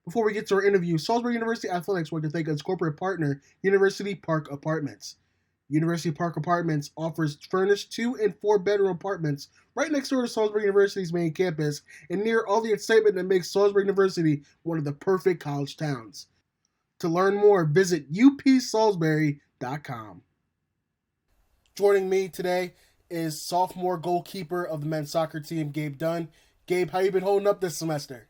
Before we get to our interview, Salisbury University Athletics would like to thank its corporate partner, University Park Apartments. University Park Apartments offers furnished 2 and 4 bedroom apartments right next door to Salisbury University's main campus and near all the excitement that makes Salisbury University one of the perfect college towns. To learn more, visit upsalisbury.com. Joining me today is sophomore goalkeeper of the men's soccer team, Gabe Dunn. Gabe, how you been holding up this semester?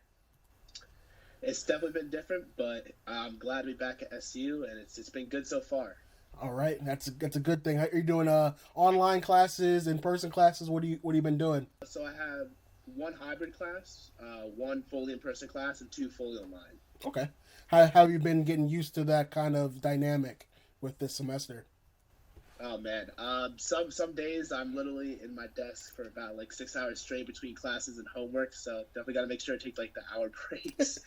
It's definitely been different, but I'm glad to be back at SU, and it's been good so far. All right, that's a good thing. How are you doing? Online classes, in person classes. What have you been doing? So I have one hybrid class, one fully in person class, and two fully online. Okay. How have you been getting used to that kind of dynamic with this semester? Oh man, some days I'm literally in my desk for about like 6 hours straight between classes and homework. So definitely got to make sure I take like the hour breaks.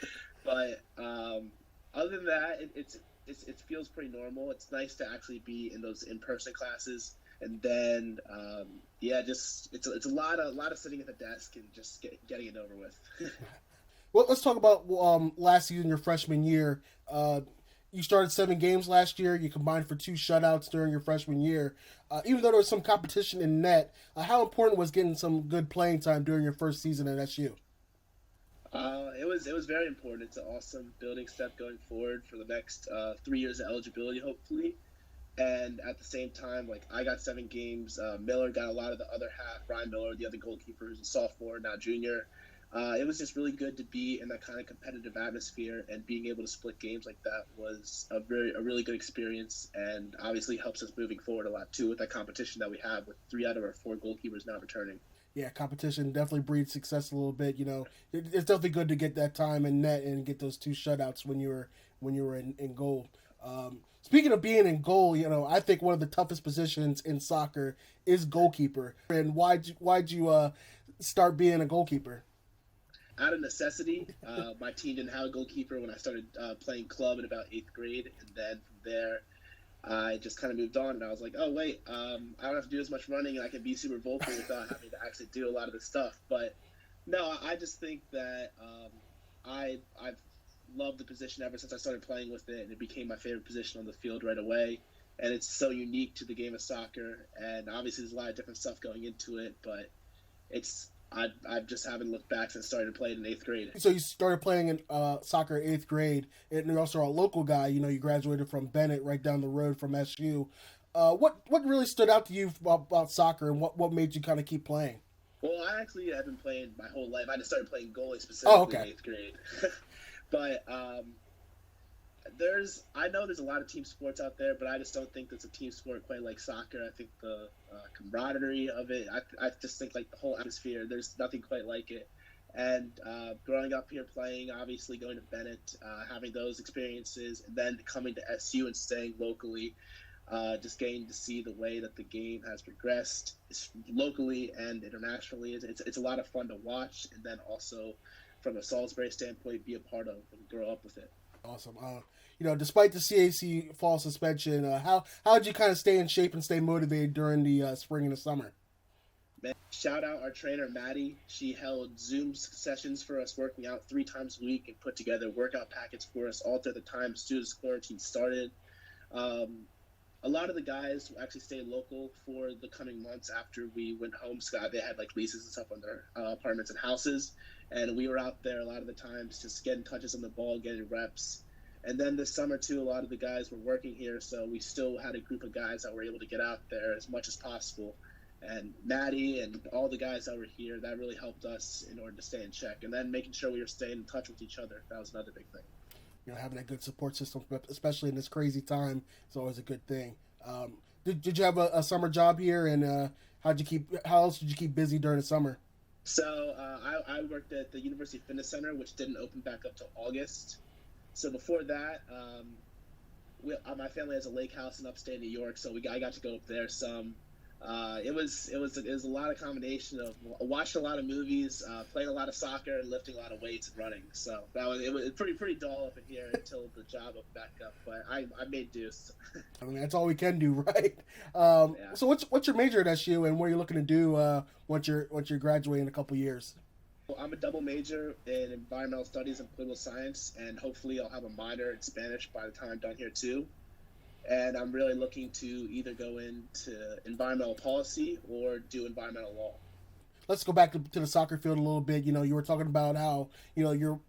But other than that, it feels pretty normal. It's nice to actually be in those in person classes, and then yeah, just it's a lot of sitting at the desk and just getting it over with. Well, let's talk about last season, your freshman year. You started 7 games last year. You combined for 2 shutouts during your freshman year. Even though there was some competition in net, how important was getting some good playing time during your first season at SU? It was very important. It's an awesome building step going forward for the next 3 years of eligibility, hopefully. And at the same time, like I got 7 games. Miller got a lot of the other half. Brian Miller, the other goalkeeper, who's a sophomore now junior. It was just really good to be in that kind of competitive atmosphere, and being able to split games like that was a really good experience, and obviously helps us moving forward a lot too with that competition that we have with 3 out of our 4 goalkeepers now returning. Yeah, competition definitely breeds success a little bit. It's definitely good to get that time in net and get those 2 shutouts when you were in goal. Speaking of being in goal, I think one of the toughest positions in soccer is goalkeeper. And why'd you start being a goalkeeper? Out of necessity, my team didn't have a goalkeeper when I started playing club in about 8th grade, and then from there I just kind of moved on, and I was like, oh wait, I don't have to do as much running, and I can be super vocal without having to actually do a lot of this stuff. But no, I just think that I've loved the position ever since I started playing with it, and it became my favorite position on the field right away. And it's so unique to the game of soccer, and obviously there's a lot of different stuff going into it, but it's I just haven't looked back since I started playing in 8th grade. So you started playing in soccer 8th grade, and you're also a local guy. You graduated from Bennett, right down the road from SU. What really stood out to you about soccer, and what made you kind of keep playing? Well, I actually have been playing my whole life. I just started playing goalie Oh, specifically in okay. 8th grade. But I know there's a lot of team sports out there, but I just don't think there's a team sport quite like soccer. I think the camaraderie of it, I just think like the whole atmosphere, there's nothing quite like it. And growing up here playing, obviously going to Bennett, having those experiences, and then coming to SU and staying locally, just getting to see the way that the game has progressed locally and internationally. It's a lot of fun to watch, and then also from a Salisbury standpoint, be a part of and grow up with it. Awesome. Despite the CAC fall suspension, how did you kind of stay in shape and stay motivated during the spring and the summer? Man, shout out our trainer Maddie. She held Zoom sessions for us, working out 3 times a week, and put together workout packets for us all through the time students quarantine started. Um, a lot of the guys actually stayed local for the coming months after we went home. Scott, they had like leases and stuff on their apartments and houses, and we were out there a lot of the times just getting touches on the ball, getting reps. And then this summer too, a lot of the guys were working here, so we still had a group of guys that were able to get out there as much as possible. And Maddie and all the guys that were here, that really helped us in order to stay in check. And then making sure we were staying in touch with each other, that was another big thing. Having a good support system, especially in this crazy time, is always a good thing. Um, did you have a summer job here, and how else did you keep busy during the summer? So I worked at the University Fitness Center, which didn't open back up till August. So before that, my family has a lake house in upstate New York, so I got to go up there some. It was a lot of combination of watching a lot of movies, playing a lot of soccer, and lifting a lot of weights and running. So it was pretty dull up in here until the job opened back up. But I made do. So. I mean, that's all we can do, right? Yeah. So what's your major at SU, and what are you looking to do once you're graduating in a couple years? Well, I'm a double major in environmental studies and political science, and hopefully I'll have a minor in Spanish by the time I'm done here too. And I'm really looking to either go into environmental policy or do environmental law. Let's go back to the soccer field a little bit. You were talking about how you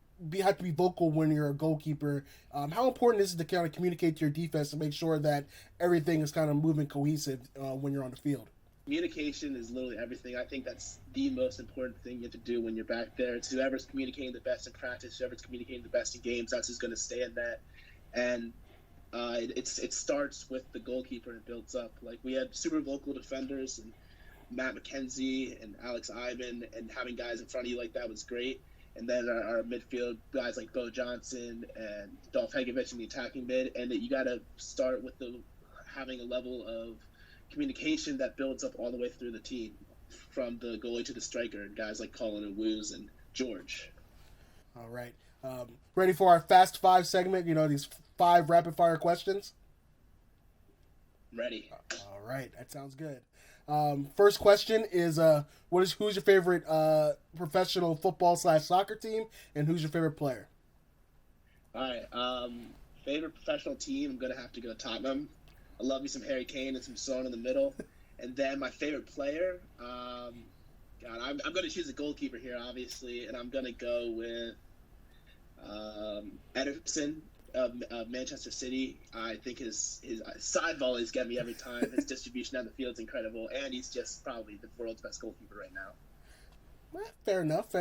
have to be vocal when you're a goalkeeper. How important is it to kind of communicate to your defense to make sure that everything is kind of moving cohesive when you're on the field? Communication is literally everything. I think that's the most important thing you have to do when you're back there. It's whoever's communicating the best in practice, whoever's communicating the best in games, that's who's going to stay in that. And it starts with the goalkeeper and it builds up. Like, we had super vocal defenders and Matt McKenzie and Alex Ivan, and having guys in front of you like that was great. And then our midfield guys like Bo Johnson and Dolph Hegovich in the attacking mid, and that you got to start with having a level of communication that builds up all the way through the team, from the goalie to the striker, and guys like Colin and Woos and George. All right. Ready for our Fast Five segment? These 5 rapid fire questions? Ready. All right. That sounds good. First question is, who's your favorite professional football/soccer team, and who's your favorite player? All right. Favorite professional team, I'm going to have to go Tottenham. I love me some Harry Kane and some Son in the middle. And then my favorite player, I'm going to choose a goalkeeper here, obviously, and I'm going to go with Ederson of Manchester City. I think his side volleys get me every time. His distribution down the field is incredible, and he's just probably the world's best goalkeeper right now. Fair enough.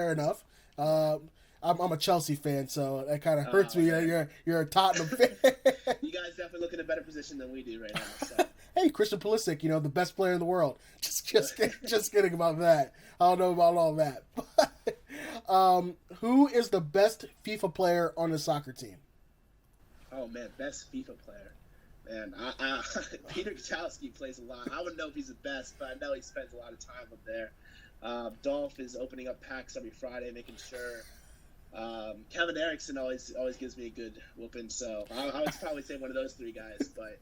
I'm a Chelsea fan, so that kind of hurts me. You're a Tottenham fan. You guys definitely look in a better position than we do right now. So. Hey, Christian Pulisic, the best player in the world. Just kidding about that. I don't know about all that. Who is the best FIFA player on the soccer team? Oh man, best FIFA player. Man, Peter Kachowski plays a lot. I wouldn't know if he's the best, but I know he spends a lot of time up there. Dolph is opening up packs every Friday, making sure. Kevin Erickson always gives me a good whooping, so I would probably say one of those 3 guys. But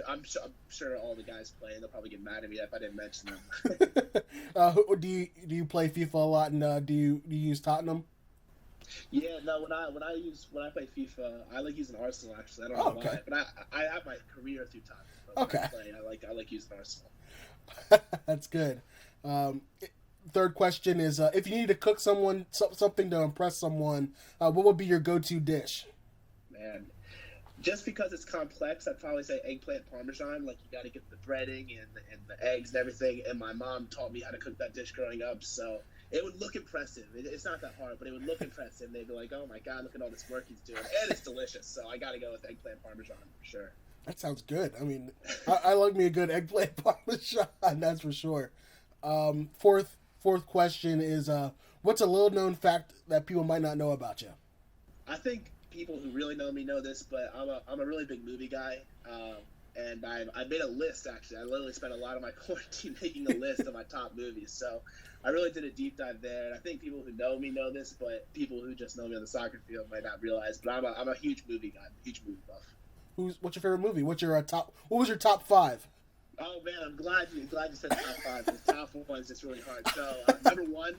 I'm sure all the guys play, and they'll probably get mad at me if I didn't mention them. Do you play FIFA a lot, and do you use Tottenham? Yeah, no. When I play FIFA, I like using Arsenal. Actually, I don't know why, but I have my career through Tottenham. Okay. I like using Arsenal. That's good. Third question is, if you need to cook something to impress someone, what would be your go-to dish? Man, just because it's complex, I'd probably say eggplant parmesan. Like, you got to get the breading and the eggs and everything. And my mom taught me how to cook that dish growing up, so it would look impressive. It's not that hard, but it would look impressive. And they'd be like, "Oh my God, look at all this work he's doing," and it's delicious. So I got to go with eggplant parmesan for sure. That sounds good. I mean, I like me a good eggplant parmesan. That's for sure. Fourth question is, what's a little known fact that people might not know about you? I think people who really know me know this, but I'm a really big movie guy, and I made a list. Actually, I literally spent a lot of my quarantine making a list of my top movies. So I really did a deep dive there, and I think people who know me know this, but people who just know me on the soccer field might not realize. But I'm a huge movie guy, huge movie buff. What's your favorite movie? What was your top 5? Oh man, I'm glad you said top 5. The top 1 is just really hard. So number 1,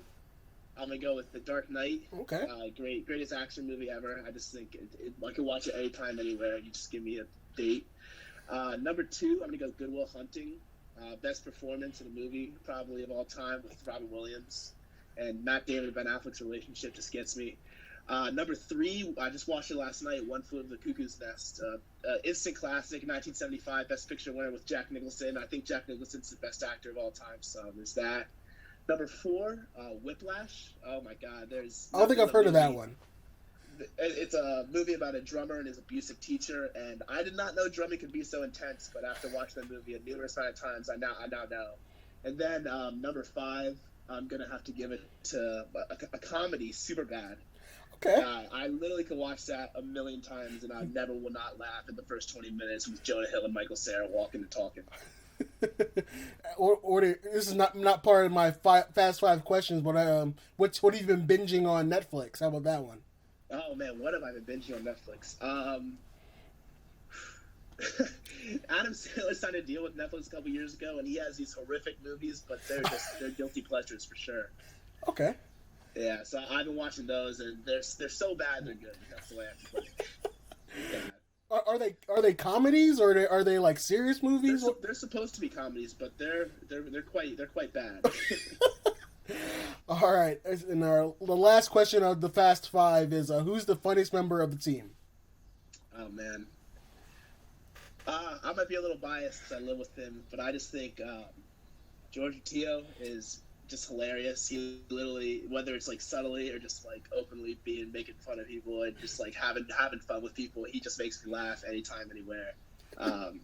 I'm gonna go with The Dark Knight. Okay. Greatest action movie ever. I just think I could watch it anytime, anywhere. You just give me a date. Number 2, I'm gonna go Good Will Hunting. Best performance in a movie probably of all time, with Robin Williams and Matt Damon and Ben Affleck's relationship just gets me. Number 3, I just watched it last night, One Flew Over the Cuckoo's Nest. Instant classic, 1975, Best Picture winner with Jack Nicholson. I think Jack Nicholson's the best actor of all time, so there's that. Number 4, Whiplash. Oh my God, I don't think I've heard of that one. It's a movie about a drummer and his abusive teacher, and I did not know drumming could be so intense, but after watching the movie a numerous amount of times, I now know. And then number 5, I'm going to have to give it to a comedy, Superbad. Okay. I literally could watch that a million times, and I never will not laugh in the first 20 minutes with Jonah Hill and Michael Cera walking and talking. This is not part of my Fast 5 questions, but what have you been binging on Netflix? How about that one? Oh man, what have I been binging on Netflix? Adam Sandler signed a deal with Netflix a couple years ago, and he has these horrific movies, but they're guilty pleasures for sure. Okay. Yeah, so I've been watching those, and they're so bad they're good. That's the way I have to put it. Bad. Are they comedies or are they like serious movies? They're supposed to be comedies, but they're quite bad. All right, and the last question of the Fast Five is who's the funniest member of the team? Oh man, I might be a little biased because I live with him, but I just think George Tio is just hilarious. He literally, whether it's like subtly or just like openly making fun of people and just like having fun with people, he just makes me laugh anytime, anywhere. The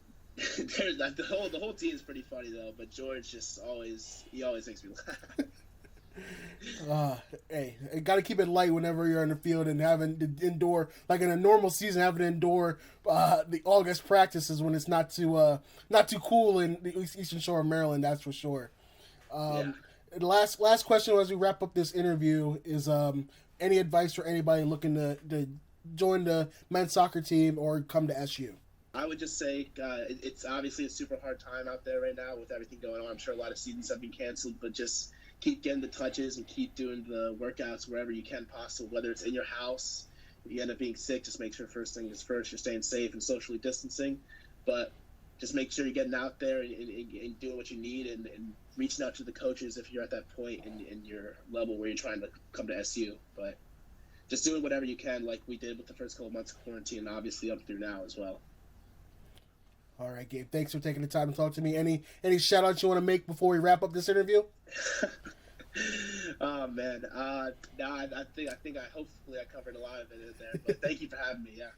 whole team is pretty funny though, but George always makes me laugh. Hey, you got to keep it light whenever you're on the field and having to endure, like in a normal season, having to endure the August practices when it's not too cool in the Eastern Shore of Maryland. That's for sure. Yeah. Last question as we wrap up this interview is any advice for anybody looking to join the men's soccer team or come to SU? I would just say it's obviously a super hard time out there right now with everything going on. I'm sure a lot of seasons have been canceled, but just keep getting the touches and keep doing the workouts wherever you can possible, whether it's in your house. If you end up being sick, just make sure first thing is first, you're staying safe and socially distancing. But just make sure you're getting out there and doing what you need and reaching out to the coaches if you're at that point in your level where you're trying to come to SU. But just doing whatever you can like we did with the first couple of months of quarantine and obviously up through now as well. All right, Gabe. Thanks for taking the time to talk to me. Any shout outs you want to make before we wrap up this interview? Oh man, no, I think I hopefully I covered a lot of it in there. But thank you for having me. Yeah.